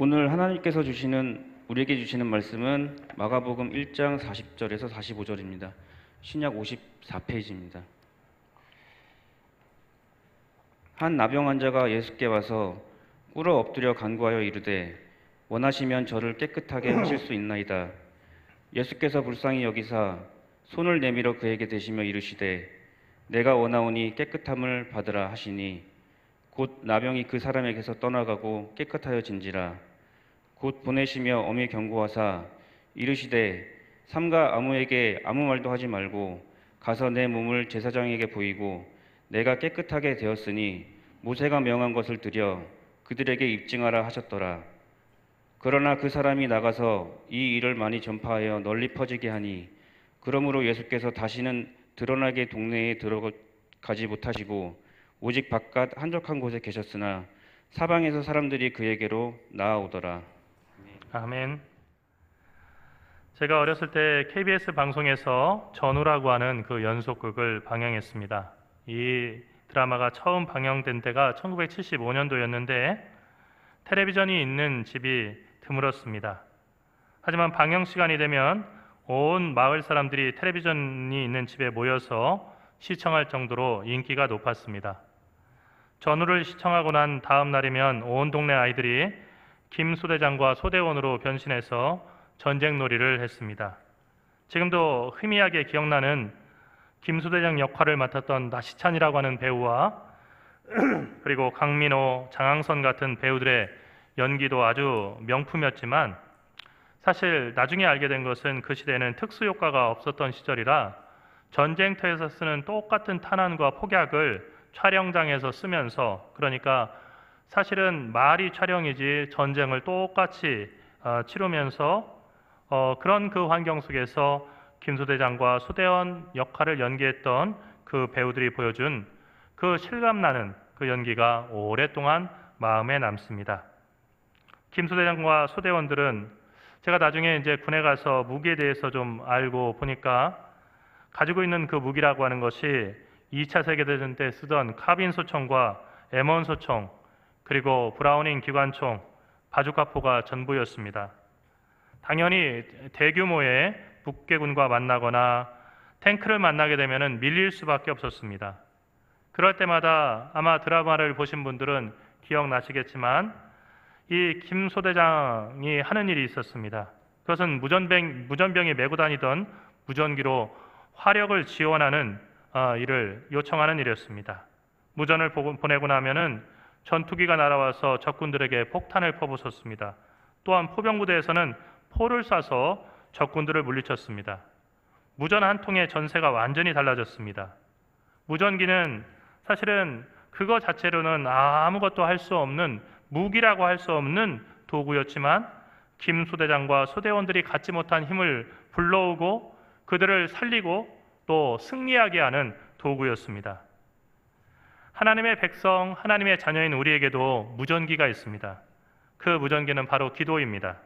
오늘 하나님께서 우리에게 주시는 말씀은 마가복음 1장 40절에서 45절입니다. 신약 54페이지입니다. 한 나병 환자가 예수께 와서 꿇어 엎드려 간구하여 이르되 원하시면 저를 깨끗하게 하실 수 있나이다. 예수께서 불쌍히 여기사 손을 내밀어 그에게 대시며 이르시되 내가 원하오니 깨끗함을 받으라 하시니 곧 나병이 그 사람에게서 떠나가고 깨끗하여진지라. 곧 보내시며 엄히 경고하사 이르시되 삼가 아무에게 아무 말도 하지 말고 가서 내 몸을 제사장에게 보이고 내가 깨끗하게 되었으니 모세가 명한 것을 드려 그들에게 입증하라 하셨더라. 그러나 그 사람이 나가서 이 일을 많이 전파하여 널리 퍼지게 하니 그러므로 예수께서 다시는 드러나게 동네에 들어가지 못하시고 오직 바깥 한적한 곳에 계셨으나 사방에서 사람들이 그에게로 나아오더라. 아멘. 제가 어렸을 때 KBS 방송에서 전우라고 하는 그 연속극을 방영했습니다. 이 드라마가 처음 방영된 때가 1975년도였는데 텔레비전이 있는 집이 드물었습니다. 하지만 방영 시간이 되면 온 마을 사람들이 텔레비전이 있는 집에 모여서 시청할 정도로 인기가 높았습니다. 전우를 시청하고 난 다음 날이면 온 동네 아이들이 김 소대장과 소대원으로 변신해서 전쟁놀이를 했습니다. 지금도 희미하게 기억나는 김 소대장 역할을 맡았던 나시찬이라고 하는 배우와 그리고 강민호, 장항선 같은 배우들의 연기도 아주 명품이었지만 사실 나중에 알게 된 것은 그 시대에는 특수효과가 없었던 시절이라 전쟁터에서 쓰는 똑같은 탄환과 폭약을 촬영장에서 쓰면서, 그러니까 사실은 말이 촬영이지 전쟁을 똑같이 치르면서 그런 그 환경 속에서 김소대장과 소대원 역할을 연기했던 그 배우들이 보여준 그 실감나는 그 연기가 오랫동안 마음에 남습니다. 김소대장과 소대원들은 제가 나중에 이제 군에 가서 무기에 대해서 좀 알고 보니까 가지고 있는 그 무기라고 하는 것이 2차 세계대전 때 쓰던 카빈 소총과 M1 소총, 그리고 브라우닝 기관총, 바주카포가 전부였습니다. 당연히 대규모의 북괴군과 만나거나 탱크를 만나게 되면 밀릴 수밖에 없었습니다. 그럴 때마다 아마 드라마를 보신 분들은 기억나시겠지만 이 김 소대장이 하는 일이 있었습니다. 그것은 무전병이 메고 다니던 무전기로 화력을 지원하는 일을 요청하는 일이었습니다. 무전을 보내고 나면은 전투기가 날아와서 적군들에게 폭탄을 퍼부었습니다. 또한 포병부대에서는 포를 쏴서 적군들을 물리쳤습니다. 무전 한 통의 전세가 완전히 달라졌습니다. 무전기는 사실은 그거 자체로는 아무것도 할 수 없는, 무기라고 할 수 없는 도구였지만 김 소대장과 소대원들이 갖지 못한 힘을 불러오고 그들을 살리고 또 승리하게 하는 도구였습니다. 하나님의 백성, 하나님의 자녀인 우리에게도 무전기가 있습니다. 그 무전기는 바로 기도입니다.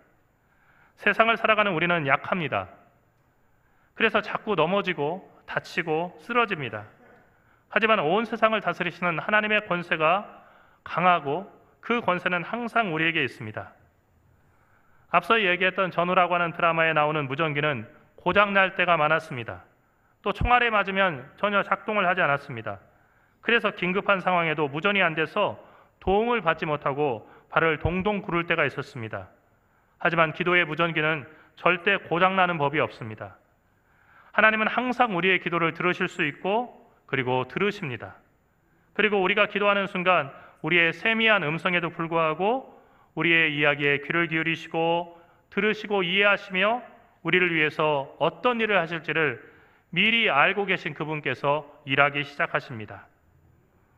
세상을 살아가는 우리는 약합니다. 그래서 자꾸 넘어지고 다치고 쓰러집니다. 하지만 온 세상을 다스리시는 하나님의 권세가 강하고 그 권세는 항상 우리에게 있습니다. 앞서 얘기했던 전우라고 하는 드라마에 나오는 무전기는 고장날 때가 많았습니다. 또 총알에 맞으면 전혀 작동을 하지 않았습니다. 그래서 긴급한 상황에도 무전이 안 돼서 도움을 받지 못하고 발을 동동 구를 때가 있었습니다. 하지만 기도의 무전기는 절대 고장나는 법이 없습니다. 하나님은 항상 우리의 기도를 들으실 수 있고 그리고 들으십니다. 그리고 우리가 기도하는 순간 우리의 세미한 음성에도 불구하고 우리의 이야기에 귀를 기울이시고 들으시고 이해하시며 우리를 위해서 어떤 일을 하실지를 미리 알고 계신 그분께서 일하기 시작하십니다.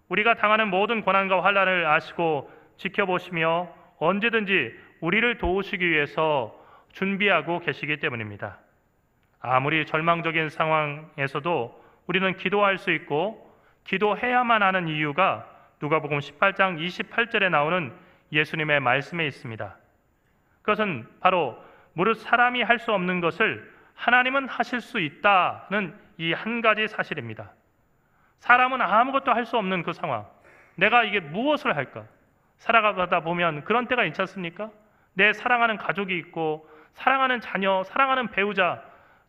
우리가 당하는 모든 고난과 환난을 아시고 지켜보시며 언제든지 우리를 도우시기 위해서 준비하고 계시기 때문입니다. 아무리 절망적인 상황에서도 우리는 기도할 수 있고 기도해야만 하는 이유가 누가복음 18장 28절에 나오는 예수님의 말씀에 있습니다. 그것은 바로 무릇 사람이 할 수 없는 것을 하나님은 하실 수 있다는 이 한 가지 사실입니다. 사람은 아무것도 할 수 없는 그 상황, 내가 이게 무엇을 할까? 살아가다 보면 그런 때가 있지 않습니까? 내 사랑하는 가족이 있고 사랑하는 자녀, 사랑하는 배우자,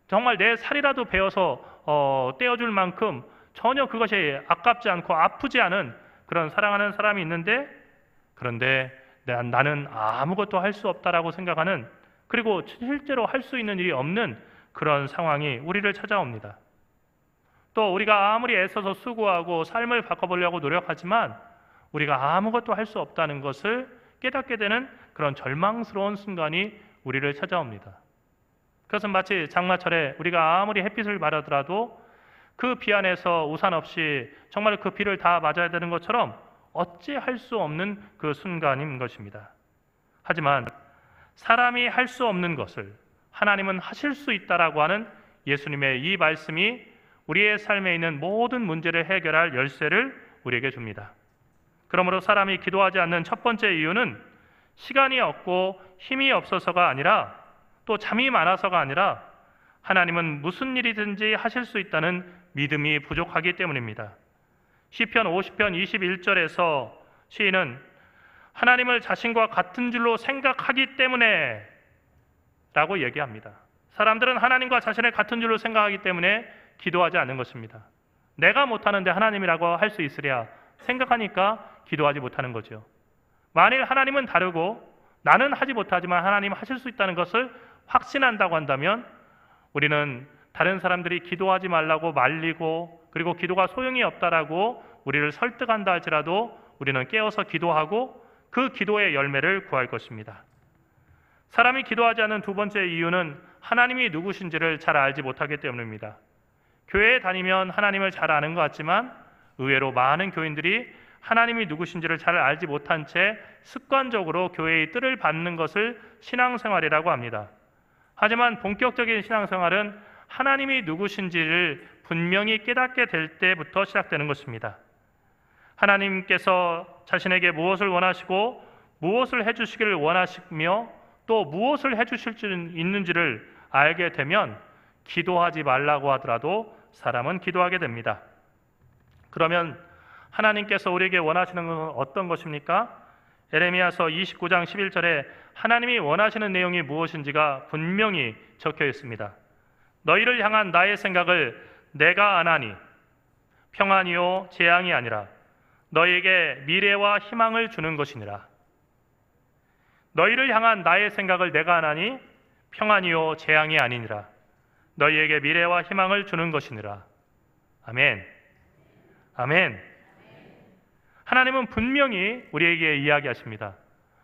정말 내 살이라도 베어서 떼어줄 만큼 전혀 그것이 아깝지 않고 아프지 않은 그런 사랑하는 사람이 있는데, 그런데 나는 아무것도 할 수 없다라고 생각하는, 그리고 실제로 할 수 있는 일이 없는 그런 상황이 우리를 찾아옵니다. 또 우리가 아무리 애써서 수고하고 삶을 바꿔보려고 노력하지만 우리가 아무것도 할 수 없다는 것을 깨닫게 되는 그런 절망스러운 순간이 우리를 찾아옵니다. 그것은 마치 장마철에 우리가 아무리 햇빛을 바라더라도 그 비 안에서 우산 없이 정말 그 비를 다 맞아야 되는 것처럼 어찌할 수 없는 그 순간인 것입니다. 하지만 사람이 할 수 없는 것을 하나님은 하실 수 있다라고 하는 예수님의 이 말씀이 우리의 삶에 있는 모든 문제를 해결할 열쇠를 우리에게 줍니다. 그러므로 사람이 기도하지 않는 첫 번째 이유는 시간이 없고 힘이 없어서가 아니라, 또 잠이 많아서가 아니라, 하나님은 무슨 일이든지 하실 수 있다는 믿음이 부족하기 때문입니다. 시편 50편 21절에서 시인은 하나님을 자신과 같은 줄로 생각하기 때문에 라고 얘기합니다. 사람들은 하나님과 자신을 같은 줄로 생각하기 때문에 기도하지 않는 것입니다. 내가 못하는데 하나님이라고 할 수 있으랴 생각하니까 기도하지 못하는 거죠. 만일 하나님은 다르고 나는 하지 못하지만 하나님 하실 수 있다는 것을 확신한다고 한다면 우리는 다른 사람들이 기도하지 말라고 말리고, 그리고 기도가 소용이 없다라고 우리를 설득한다 할지라도 우리는 깨어서 기도하고 그 기도의 열매를 구할 것입니다. 사람이 기도하지 않는 두 번째 이유는 하나님이 누구신지를 잘 알지 못하기 때문입니다. 교회에 다니면 하나님을 잘 아는 것 같지만 의외로 많은 교인들이 하나님이 누구신지를 잘 알지 못한 채 습관적으로 교회의 뜰을 받는 것을 신앙생활이라고 합니다. 하지만 본격적인 신앙생활은 하나님이 누구신지를 분명히 깨닫게 될 때부터 시작되는 것입니다. 하나님께서 자신에게 무엇을 원하시고 무엇을 해주시기를 원하시며 또 무엇을 해주실 수 있는지를 알게 되면 기도하지 말라고 하더라도 사람은 기도하게 됩니다. 그러면 하나님께서 우리에게 원하시는 것은 어떤 것입니까? 에레미야서 29장 11절에 하나님이 원하시는 내용이 무엇인지가 분명히 적혀 있습니다. 너희를 향한 나의 생각을 내가 아나니 평안이요 재앙이 아니라 너희에게 미래와 희망을 주는 것이니라. 너희를 향한 나의 생각을 내가 아나니 평안이요 재앙이 아니니라. 너희에게 미래와 희망을 주는 것이니라. 아멘. 아멘. 하나님은 분명히 우리에게 이야기하십니다.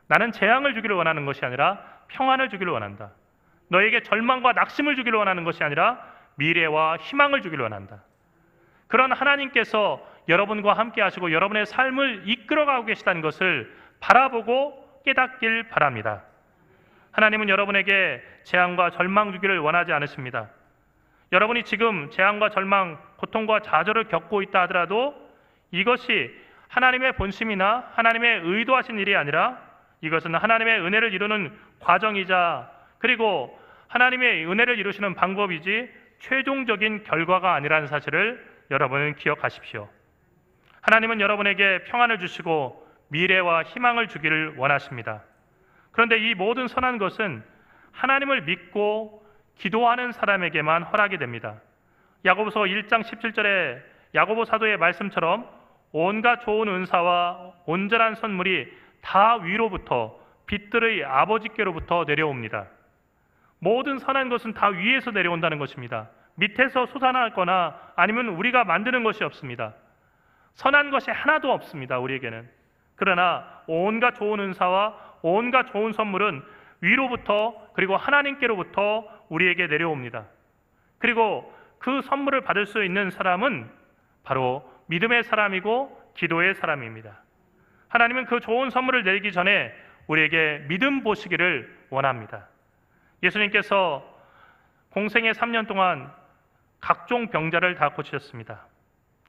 나는 재앙을 주기를 원하는 것이 아니라 평안을 주기를 원한다. 너에게 절망과 낙심을 주기를 원하는 것이 아니라 미래와 희망을 주기를 원한다. 그런 하나님께서 여러분과 함께 하시고 여러분의 삶을 이끌어가고 계시다는 것을 바라보고 깨닫길 바랍니다. 하나님은 여러분에게 재앙과 절망 주기를 원하지 않으십니다. 여러분이 지금 재앙과 절망, 고통과 좌절을 겪고 있다 하더라도 이것이 하나님의 본심이나 하나님의 의도하신 일이 아니라 이것은 하나님의 은혜를 이루는 과정이자, 그리고 하나님의 은혜를 이루시는 방법이지 최종적인 결과가 아니라는 사실을 여러분은 기억하십시오. 하나님은 여러분에게 평안을 주시고 미래와 희망을 주기를 원하십니다. 그런데 이 모든 선한 것은 하나님을 믿고 기도하는 사람에게만 허락이 됩니다. 야고보서 1장 17절에 야고보 사도의 말씀처럼 온갖 좋은 은사와 온전한 선물이 다 위로부터 빛들의 아버지께로부터 내려옵니다. 모든 선한 것은 다 위에서 내려온다는 것입니다. 밑에서 솟아나거나 아니면 우리가 만드는 것이 없습니다. 선한 것이 하나도 없습니다, 우리에게는. 그러나 온갖 좋은 은사와 온갖 좋은 선물은 위로부터, 그리고 하나님께로부터 우리에게 내려옵니다. 그리고 그 선물을 받을 수 있는 사람은 바로 믿음의 사람이고 기도의 사람입니다. 하나님은 그 좋은 선물을 내리기 전에 우리에게 믿음 보시기를 원합니다. 예수님께서 공생의 3년 동안 각종 병자를 다 고치셨습니다.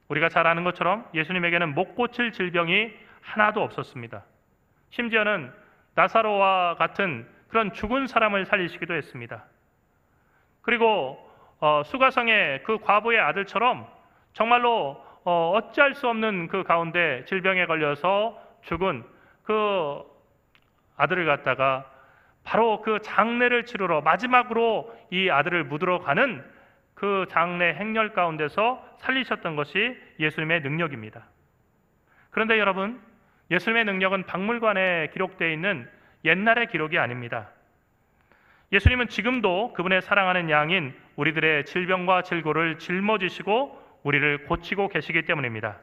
우리가 잘 아는 것처럼 예수님에게는 못 고칠 질병이 하나도 없었습니다. 심지어는 나사로와 같은 그런 죽은 사람을 살리시기도 했습니다. 그리고 수가성의 그 과부의 아들처럼 정말로 어찌할 수 없는 그 가운데 질병에 걸려서 죽은 그 아들을 갖다가 바로 그 장례를 치르러 마지막으로 이 아들을 묻으러 가는 그 장례 행렬 가운데서 살리셨던 것이 예수님의 능력입니다. 그런데 여러분, 예수님의 능력은 박물관에 기록되어 있는 옛날의 기록이 아닙니다. 예수님은 지금도 그분의 사랑하는 양인 우리들의 질병과 질고를 짊어지시고 우리를 고치고 계시기 때문입니다.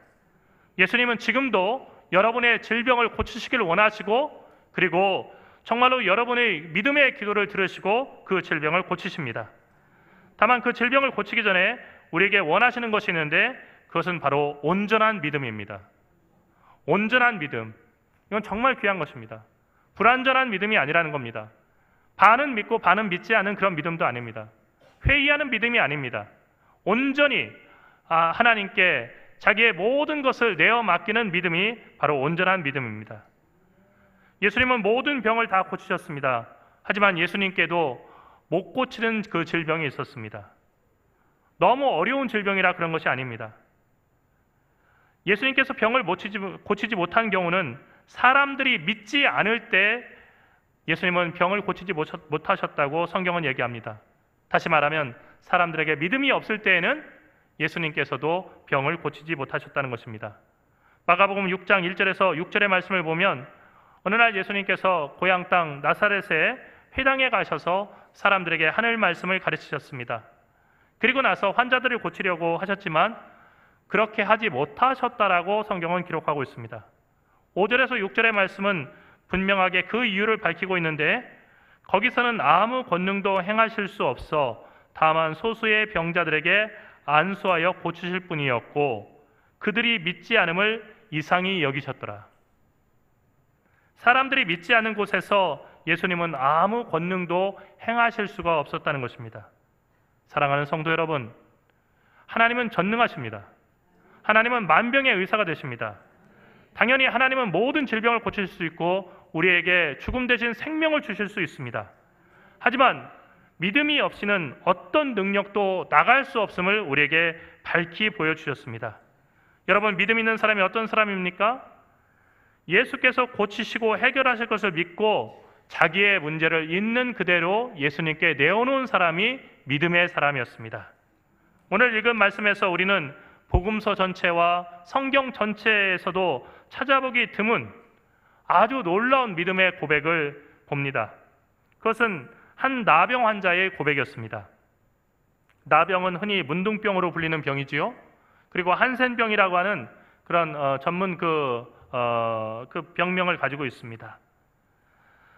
예수님은 지금도 여러분의 질병을 고치시길 원하시고, 그리고 정말로 여러분의 믿음의 기도를 들으시고 그 질병을 고치십니다. 다만 그 질병을 고치기 전에 우리에게 원하시는 것이 있는데, 그것은 바로 온전한 믿음입니다. 온전한 믿음, 이건 정말 귀한 것입니다. 불완전한 믿음이 아니라는 겁니다. 반은 믿고 반은 믿지 않은 그런 믿음도 아닙니다. 회의하는 믿음이 아닙니다. 온전히 하나님께 자기의 모든 것을 내어 맡기는 믿음이 바로 온전한 믿음입니다. 예수님은 모든 병을 다 고치셨습니다. 하지만 예수님께도 못 고치는 그 질병이 있었습니다. 너무 어려운 질병이라 그런 것이 아닙니다. 예수님께서 병을 고치지 못한 경우는 사람들이 믿지 않을 때 예수님은 병을 고치지 못하셨다고 성경은 얘기합니다. 다시 말하면 사람들에게 믿음이 없을 때에는 예수님께서도 병을 고치지 못하셨다는 것입니다. 마가복음 6장 1절에서 6절의 말씀을 보면 어느 날 예수님께서 고향 땅 나사렛에 회당에 가셔서 사람들에게 하늘 말씀을 가르치셨습니다. 그리고 나서 환자들을 고치려고 하셨지만 그렇게 하지 못하셨다라고 성경은 기록하고 있습니다. 5절에서 6절의 말씀은 분명하게 그 이유를 밝히고 있는데, 거기서는 아무 권능도 행하실 수 없어 다만 소수의 병자들에게 안수하여 고치실 뿐이었고 그들이 믿지 않음을 이상히 여기셨더라. 사람들이 믿지 않는 곳에서 예수님은 아무 권능도 행하실 수가 없었다는 것입니다. 사랑하는 성도 여러분, 하나님은 전능하십니다. 하나님은 만병의 의사가 되십니다. 당연히 하나님은 모든 질병을 고칠 수 있고 우리에게 죽음 대신 생명을 주실 수 있습니다. 하지만 믿음이 없이는 어떤 능력도 나갈 수 없음을 우리에게 밝히 보여주셨습니다. 여러분, 믿음 있는 사람이 어떤 사람입니까? 예수께서 고치시고 해결하실 것을 믿고 자기의 문제를 있는 그대로 예수님께 내어놓은 사람이 믿음의 사람이었습니다. 오늘 읽은 말씀에서 우리는 복음서 전체와 성경 전체에서도 찾아보기 드문 아주 놀라운 믿음의 고백을 봅니다. 그것은 한 나병 환자의 고백이었습니다. 나병은 흔히 문둥병으로 불리는 병이지요. 그리고 한센병이라고 하는 그런 전문 그 병명을 가지고 있습니다.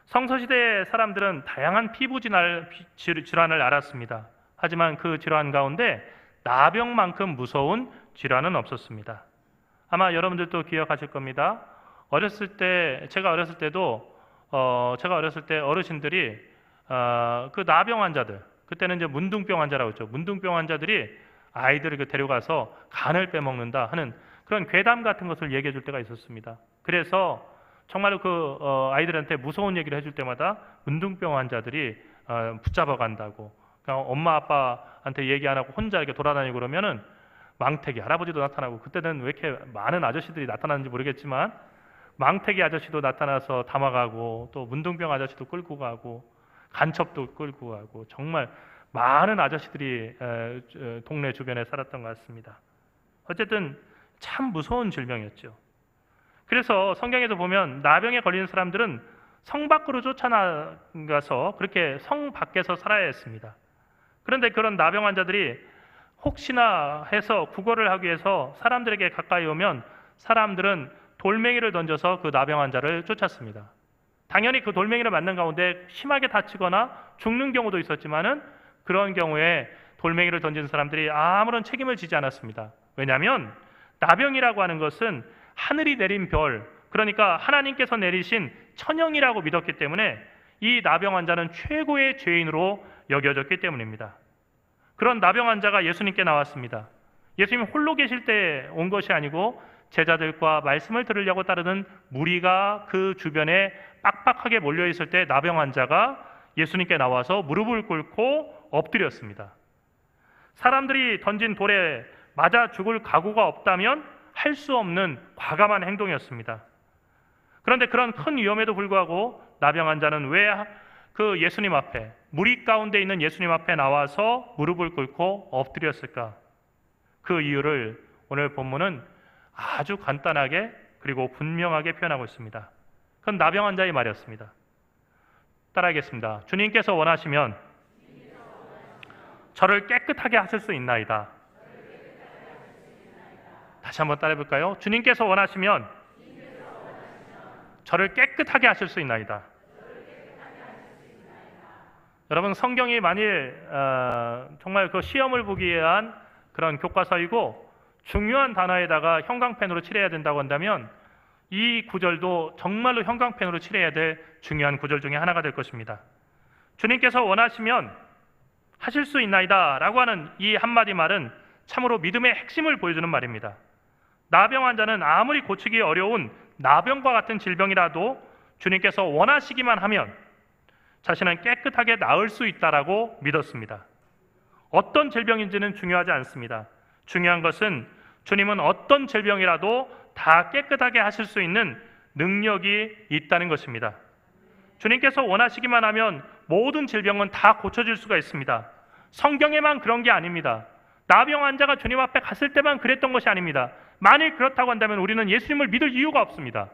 성서시대의 사람들은 다양한 피부 질환을 알았습니다. 하지만 그 질환 가운데 나병만큼 무서운 질환은 없었습니다. 아마 여러분들도 기억하실 겁니다. 제가 어렸을 때 어르신들이 그 나병 환자들, 그때는 이제 문둥병 환자라고 했죠. 문둥병 환자들이 아이들을 데려가서 간을 빼먹는다 하는 그런 괴담 같은 것을 얘기해 줄 때가 있었습니다. 그래서 정말로 그 아이들한테 무서운 얘기를 해줄 때마다 문둥병 환자들이 붙잡아 간다고, 그냥 엄마 아빠한테 얘기 안 하고 혼자 이렇게 돌아다니고 그러면은 망태기 할아버지도 나타나고, 그때는 왜 이렇게 많은 아저씨들이 나타나는지 모르겠지만 망태기 아저씨도 나타나서 담아가고, 또 문둥병 아저씨도 끌고 가고, 간첩도 끌고 가고, 정말 많은 아저씨들이 동네 주변에 살았던 것 같습니다. 어쨌든 참 무서운 질병이었죠. 그래서 성경에도 보면 나병에 걸린 사람들은 성 밖으로 쫓아나가서 그렇게 성 밖에서 살아야 했습니다. 그런데 그런 나병 환자들이 혹시나 해서 구걸을 하기 위해서 사람들에게 가까이 오면 사람들은 돌멩이를 던져서 그 나병 환자를 쫓았습니다. 당연히 그 돌멩이를 맞는 가운데 심하게 다치거나 죽는 경우도 있었지만은 그런 경우에 돌멩이를 던진 사람들이 아무런 책임을 지지 않았습니다. 왜냐하면 나병이라고 하는 것은 하늘이 내린 별, 그러니까 하나님께서 내리신 천영이라고 믿었기 때문에 이 나병 환자는 최고의 죄인으로 여겨졌기 때문입니다. 그런 나병 환자가 예수님께 나왔습니다. 예수님이 홀로 계실 때 온 것이 아니고 제자들과 말씀을 들으려고 따르는 무리가 그 주변에 빡빡하게 몰려있을 때 나병 환자가 예수님께 나와서 무릎을 꿇고 엎드렸습니다. 사람들이 던진 돌에 맞아 죽을 각오가 없다면 할 수 없는 과감한 행동이었습니다. 그런데 그런 큰 위험에도 불구하고 나병 환자는 왜 그 예수님 앞에, 무리 가운데 있는 예수님 앞에 나와서 무릎을 꿇고 엎드렸을까? 그 이유를 오늘 본문은 아주 간단하게 그리고 분명하게 표현하고 있습니다. 그건 나병 환자의 말이었습니다. 따라하겠습니다. 주님께서 원하시면 저를 깨끗하게 하실 수 있나이다. 다시 한번 따라해 볼까요? 주님께서 원하시면 저를 깨끗하게 하실 수 있나이다. 여러분, 성경이 만일 정말 그 시험을 보기 위한 그런 교과서이고 중요한 단어에다가 형광펜으로 칠해야 된다고 한다면 이 구절도 정말로 형광펜으로 칠해야 될 중요한 구절 중에 하나가 될 것입니다. 주님께서 원하시면 하실 수 있나이다 라고 하는 이 한마디 말은 참으로 믿음의 핵심을 보여주는 말입니다. 나병 환자는 아무리 고치기 어려운 나병과 같은 질병이라도 주님께서 원하시기만 하면 자신은 깨끗하게 나을 수 있다라고 믿었습니다. 어떤 질병인지는 중요하지 않습니다. 중요한 것은 주님은 어떤 질병이라도 다 깨끗하게 하실 수 있는 능력이 있다는 것입니다. 주님께서 원하시기만 하면 모든 질병은 다 고쳐질 수가 있습니다. 성경에만 그런 게 아닙니다. 나병 환자가 주님 앞에 갔을 때만 그랬던 것이 아닙니다. 만일 그렇다고 한다면 우리는 예수님을 믿을 이유가 없습니다.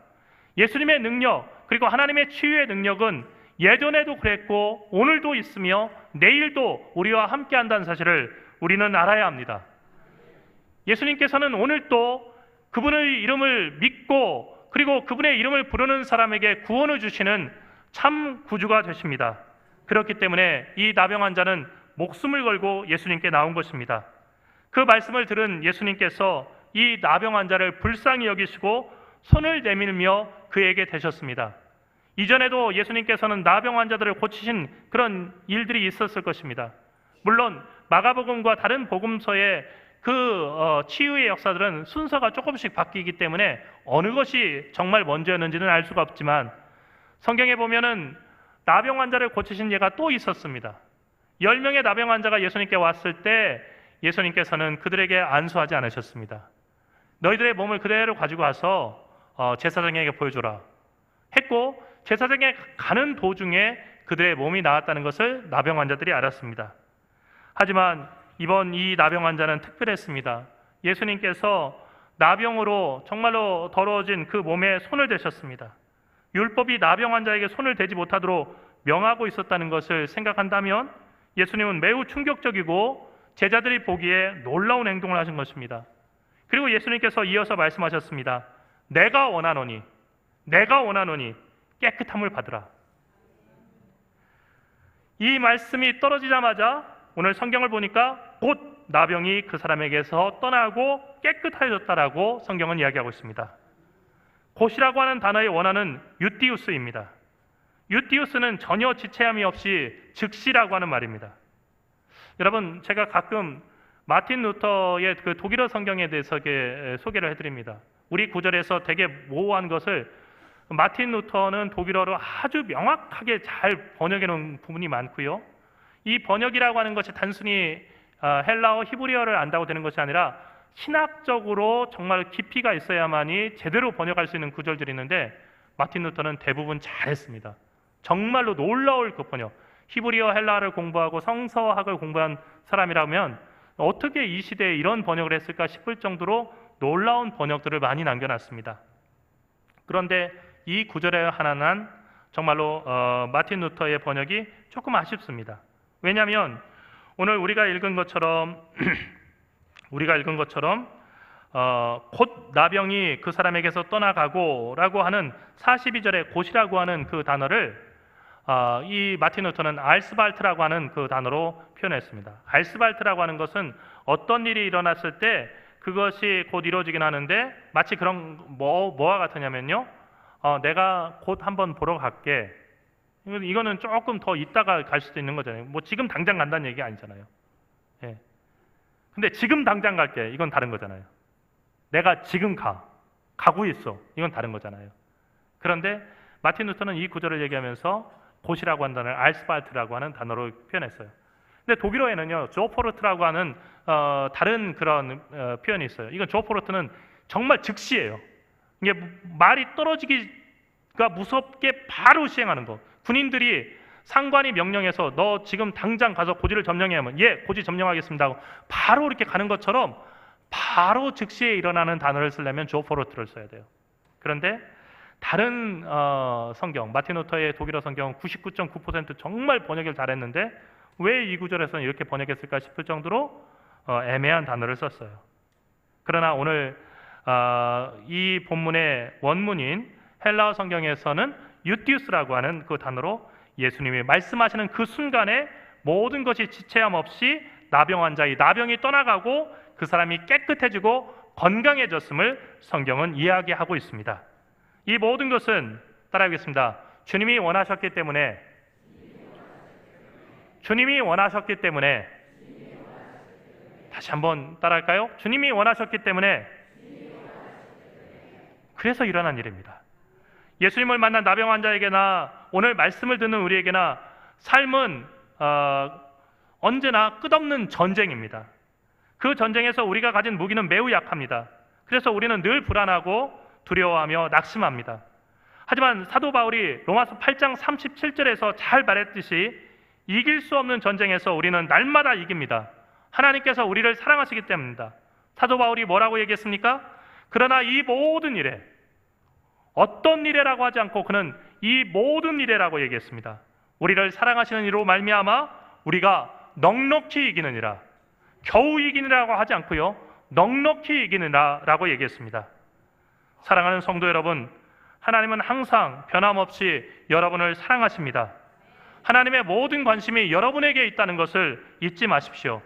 예수님의 능력, 그리고 하나님의 치유의 능력은 예전에도 그랬고 오늘도 있으며 내일도 우리와 함께 한다는 사실을 우리는 알아야 합니다. 예수님께서는 오늘도 그분의 이름을 믿고 그리고 그분의 이름을 부르는 사람에게 구원을 주시는 참 구주가 되십니다. 그렇기 때문에 이 나병 환자는 목숨을 걸고 예수님께 나온 것입니다. 그 말씀을 들은 예수님께서 이 나병 환자를 불쌍히 여기시고 손을 내밀며 그에게 대셨습니다. 이전에도 예수님께서는 나병 환자들을 고치신 그런 일들이 있었을 것입니다. 물론 마가복음과 다른 복음서의 그 치유의 역사들은 순서가 조금씩 바뀌기 때문에 어느 것이 정말 먼저였는지는 알 수가 없지만 성경에 보면은 나병 환자를 고치신 예가 또 있었습니다. 10명의 나병 환자가 예수님께 왔을 때 예수님께서는 그들에게 안수하지 않으셨습니다. 너희들의 몸을 그대로 가지고 와서 제사장에게 보여줘라 했고 제사장에 가는 도중에 그들의 몸이 나았다는 것을 나병 환자들이 알았습니다. 하지만 이번 이 나병 환자는 특별했습니다. 예수님께서 나병으로 정말로 더러워진 그 몸에 손을 대셨습니다. 율법이 나병 환자에게 손을 대지 못하도록 명하고 있었다는 것을 생각한다면 예수님은 매우 충격적이고 제자들이 보기에 놀라운 행동을 하신 것입니다. 그리고 예수님께서 이어서 말씀하셨습니다. 내가 원하노니 깨끗함을 받으라. 이 말씀이 떨어지자마자 오늘 성경을 보니까 곧 나병이 그 사람에게서 떠나고 깨끗해졌다라고 성경은 이야기하고 있습니다. 곧이라고 하는 단어의 원어는 유티우스입니다. 유티우스는 전혀 지체함이 없이 즉시라고 하는 말입니다. 여러분, 제가 가끔 마틴 루터의 그 독일어 성경에 대해서 소개를 해드립니다. 우리 구절에서 되게 모호한 것을 마틴 루터는 독일어로 아주 명확하게 잘 번역해 놓은 부분이 많고요. 이 번역이라고 하는 것이 단순히 헬라어, 히브리어를 안다고 되는 것이 아니라 신학적으로 정말 깊이가 있어야만이 제대로 번역할 수 있는 구절들이 있는데 마틴 루터는 대부분 잘했습니다. 정말로 놀라울 그 번역. 히브리어, 헬라어를 공부하고 성서학을 공부한 사람이라면 어떻게 이 시대에 이런 번역을 했을까 싶을 정도로 놀라운 번역들을 많이 남겨놨습니다. 그런데 이 구절의 하나는 정말로 마틴 루터의 번역이 조금 아쉽습니다. 왜냐하면 오늘 우리가 읽은 것처럼 곧 나병이 그 사람에게서 떠나가고 라고 하는 42절의 곧이라고 하는 그 단어를 이 마틴 루터는 알스발트라고 하는 그 단어로 표현했습니다. 알스발트라고 하는 것은 어떤 일이 일어났을 때 그것이 곧 이루어지긴 하는데 마치 그런 뭐와 같으냐면요, 내가 곧 한번 보러 갈게. 이거는 조금 더 있다가 갈 수도 있는 거잖아요. 뭐 지금 당장 간다는 얘기가 아니잖아요. 예. 근데 지금 당장 갈게. 이건 다른 거잖아요. 내가 지금 가고 있어. 이건 다른 거잖아요. 그런데 마틴 루터는 이 구절을 얘기하면서 곧이라고 한 단어를 알스발트라고 하는 단어로 표현했어요. 근데 독일어에는요, 조포르트라고 하는 다른 그런 표현이 있어요. 이건 조포르트는 정말 즉시예요. 이게 말이 떨어지기가 무섭게 바로 시행하는 거. 군인들이 상관이 명령해서 너 지금 당장 가서 고지를 점령해 하면 예, 고지 점령하겠습니다 하고 바로 이렇게 가는 것처럼 바로 즉시에 일어나는 단어를 쓰려면 조포르트를 써야 돼요. 그런데 다른 성경, 마틴 루터의 독일어 성경은 99.9% 정말 번역을 잘했는데 왜 이 구절에서는 이렇게 번역했을까 싶을 정도로 애매한 단어를 썼어요. 그러나 오늘 이 본문의 원문인 헬라어 성경에서는 유티우스라고 하는 그 단어로 예수님이 말씀하시는 그 순간에 모든 것이 지체함 없이 나병 환자의 나병이 떠나가고 그 사람이 깨끗해지고 건강해졌음을 성경은 이야기하고 있습니다. 이 모든 것은 따라하겠습니다. 주님이 원하셨기 때문에 다시 한번 따라할까요? 주님이 원하셨기 때문에 그래서 일어난 일입니다. 예수님을 만난 나병 환자에게나 오늘 말씀을 듣는 우리에게나 삶은 언제나 끝없는 전쟁입니다. 그 전쟁에서 우리가 가진 무기는 매우 약합니다. 그래서 우리는 늘 불안하고 두려워하며 낙심합니다. 하지만 사도 바울이 로마서 8장 37절에서 잘 말했듯이 이길 수 없는 전쟁에서 우리는 날마다 이깁니다. 하나님께서 우리를 사랑하시기 때문입니다. 사도 바울이 뭐라고 얘기했습니까? 그러나 이 모든 일에 어떤 일이라고 하지 않고 그는 이 모든 일이라고 얘기했습니다. 우리를 사랑하시는 이로 말미암아 우리가 넉넉히 이기느니라. 겨우 이기느라고 하지 않고요. 넉넉히 이기느라라고 얘기했습니다. 사랑하는 성도 여러분, 하나님은 항상 변함없이 여러분을 사랑하십니다. 하나님의 모든 관심이 여러분에게 있다는 것을 잊지 마십시오.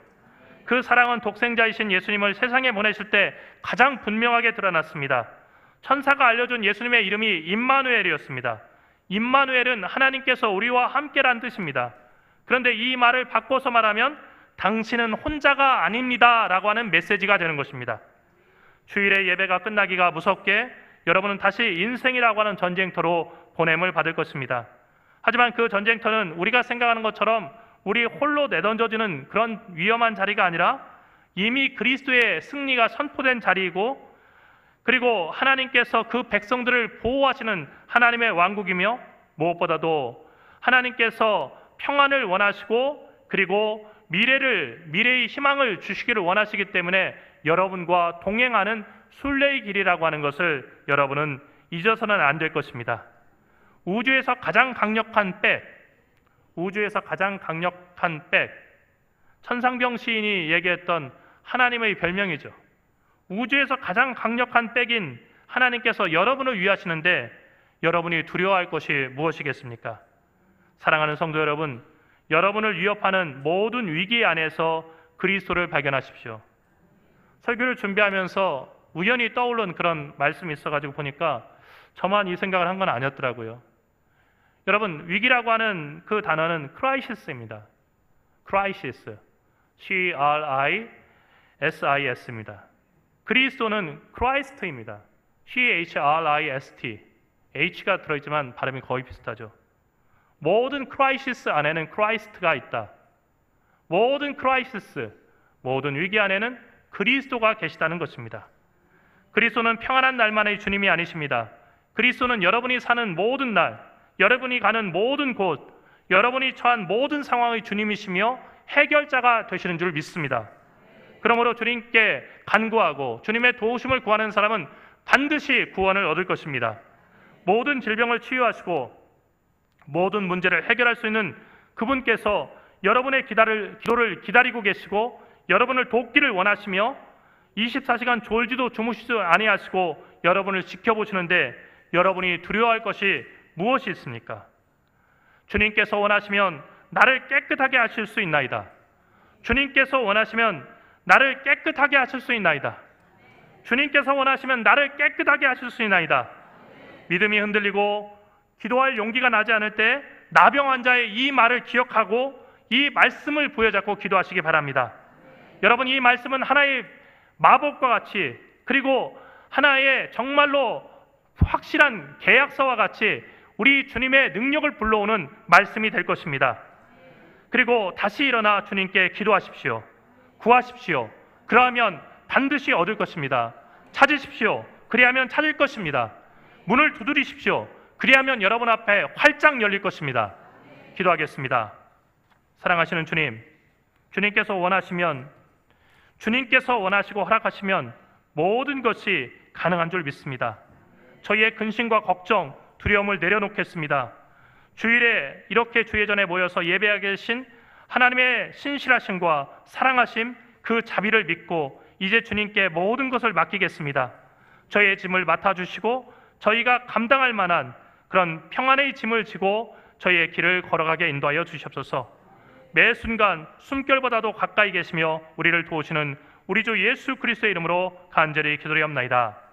그 사랑은 독생자이신 예수님을 세상에 보내실 때 가장 분명하게 드러났습니다. 천사가 알려준 예수님의 이름이 임마누엘이었습니다. 임마누엘은 하나님께서 우리와 함께란 뜻입니다. 그런데 이 말을 바꿔서 말하면 당신은 혼자가 아닙니다 라고 하는 메시지가 되는 것입니다. 주일의 예배가 끝나기가 무섭게 여러분은 다시 인생이라고 하는 전쟁터로 보냄을 받을 것입니다. 하지만 그 전쟁터는 우리가 생각하는 것처럼 우리 홀로 내던져지는 그런 위험한 자리가 아니라 이미 그리스도의 승리가 선포된 자리이고, 그리고 하나님께서 그 백성들을 보호하시는 하나님의 왕국이며, 무엇보다도 하나님께서 평안을 원하시고 그리고 미래의 희망을 주시기를 원하시기 때문에 여러분과 동행하는 순례의 길이라고 하는 것을 여러분은 잊어서는 안 될 것입니다. 우주에서 가장 강력한 백, 천상병 시인이 얘기했던 하나님의 별명이죠. 우주에서 가장 강력한 백인 하나님께서 여러분을 위하시는데 여러분이 두려워할 것이 무엇이겠습니까? 사랑하는 성도 여러분, 여러분을 위협하는 모든 위기 안에서 그리스도를 발견하십시오. 설교를 준비하면서 우연히 떠오른 그런 말씀이 있어가지고 보니까 저만 이 생각을 한 건 아니었더라고요. 여러분, 위기라고 하는 그 단어는 크라이시스입니다. 크라이시스, C-R-I-S-I-S입니다. 그리스도는 크라이스트입니다. C-H-R-I-S-T, H가 들어있지만 발음이 거의 비슷하죠. 모든 크라이시스 안에는 크라이스트가 있다. 모든 크라이시스, 모든 위기 안에는 그리스도가 계시다는 것입니다. 그리스도는 평안한 날만의 주님이 아니십니다. 그리스도는 여러분이 사는 모든 날, 여러분이 가는 모든 곳, 여러분이 처한 모든 상황의 주님이시며 해결자가 되시는 줄 믿습니다. 그러므로 주님께 간구하고 주님의 도우심을 구하는 사람은 반드시 구원을 얻을 것입니다. 모든 질병을 치유하시고 모든 문제를 해결할 수 있는 그분께서 여러분의 기도를 기다리고 계시고 여러분을 돕기를 원하시며 24시간 졸지도 주무시지 아니하시고 여러분을 지켜보시는데 여러분이 두려워할 것이 무엇이 있습니까? 주님께서 원하시면 나를 깨끗하게 하실 수 있나이다. 주님께서 원하시면 나를 깨끗하게 하실 수 있나이다. 주님께서 원하시면 나를 깨끗하게 하실 수 있나이다. 믿음이 흔들리고 기도할 용기가 나지 않을 때 나병 환자의 이 말을 기억하고 이 말씀을 부여잡고 기도하시기 바랍니다. 여러분, 이 말씀은 하나의 마법과 같이, 그리고 하나의 정말로 확실한 계약서와 같이 우리 주님의 능력을 불러오는 말씀이 될 것입니다. 그리고 다시 일어나 주님께 기도하십시오. 구하십시오. 그러하면 반드시 얻을 것입니다. 찾으십시오. 그리하면 찾을 것입니다. 문을 두드리십시오. 그리하면 여러분 앞에 활짝 열릴 것입니다. 기도하겠습니다. 사랑하시는 주님, 주님께서 원하시고 허락하시면 모든 것이 가능한 줄 믿습니다. 저희의 근심과 걱정, 두려움을 내려놓겠습니다. 주일에 이렇게 주의 전에 모여서 예배하게 계신 하나님의 신실하심과 사랑하심, 그 자비를 믿고 이제 주님께 모든 것을 맡기겠습니다. 저희의 짐을 맡아주시고 저희가 감당할 만한 그런 평안의 짐을 지고 저희의 길을 걸어가게 인도하여 주시옵소서. 매 순간 숨결보다도 가까이 계시며 우리를 도우시는 우리 주 예수 그리스도의 이름으로 간절히 기도드리옵나이다.